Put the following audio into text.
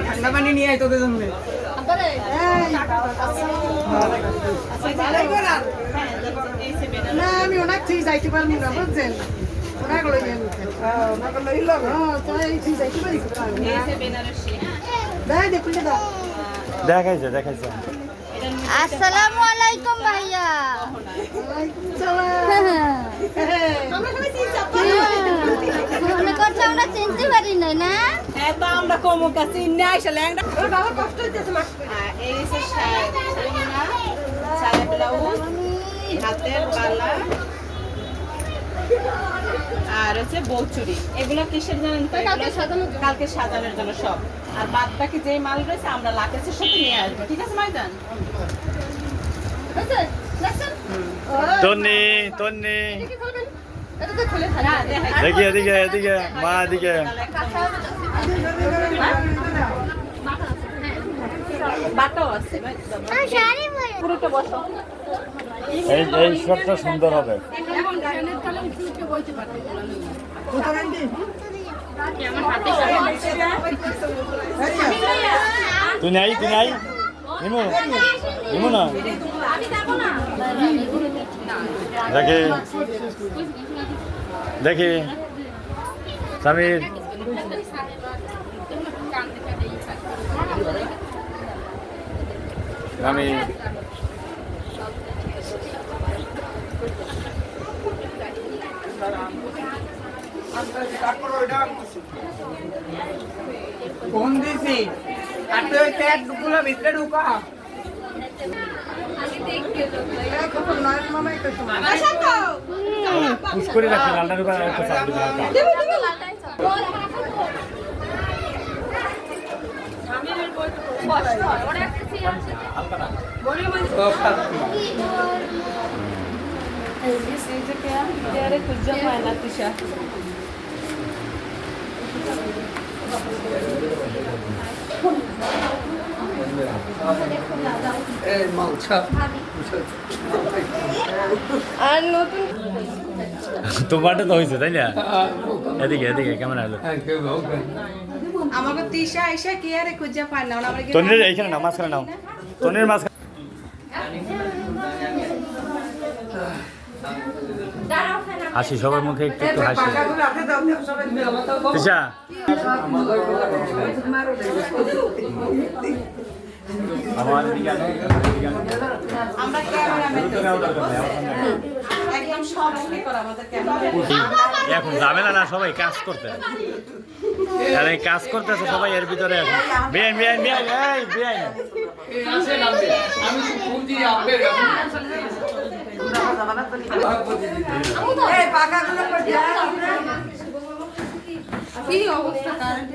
ঠান্ডা পানি নিয়ে আয় তোদের জন্য। না আমি অনেক ঠিক যাইতে পারবো না বুঝছেন ওনাকে লই যাই যাইতে পারি দেখুন দেখাইছে দেখাইছে। আসসালামু আলাইকুম ভাইয়া। মনে করছো আমরা চিনতে পারি না না? আমরা কমো কাছে নিয়ে আইসা ল্যাংড়া বাবা কষ্ট হইতেছে মা এই হচ্ছে শাড়ি ব্লাউজ, হাতের বালা আর হচ্ছে বৌচুরি। এগুলো কিসের জানেন তো? কালকে সাজানোর জন্য সব। আর বাদ বাকি যেই মাল রয়েছে আমরা লাকেজের সাথে নিয়ে আসবো। ঠিক আছে মাইজান? তন্নি তন্নি দেখি এদিকে এদিকে মা এদিকে। বাটাও আছে পুরোটা বসো। এই শটটা সুন্দর হবে। তুই নাই নিমু নিমু না দেখি দেখি সামির আমি ফোন দিছি আর তুই ওই প্যাড গুলো ভিতরে ঢুকা। পুশ করে রাখি লালটা ঢুকা একটা চাপ দিবি হালকা। আর নতুন তোমারটা তো হয়েছে তাই না? এদিকে এদিকে কেমন হলো? আমাকে তিশা আইসা কি আরে খুঁজে পায় না। আমরা তনির এইখানে নাও, মাঝখানে নাও। তনির মাঝখানে হাসি, সবার মুখে একটু একটু হাসি। তিশা আমার আমরা ক্যামেরাম্যান একদম সব ওকে করা আমাদের ক্যামেরা। এখন ঝামেলা না, সবাই কাজ করতে আর এই কাজ করতেছে সবাই এর ভিতরে। এখন বেআইন বেআইন বেআইন এই বেআইন কি অবস্থা কারেন্ট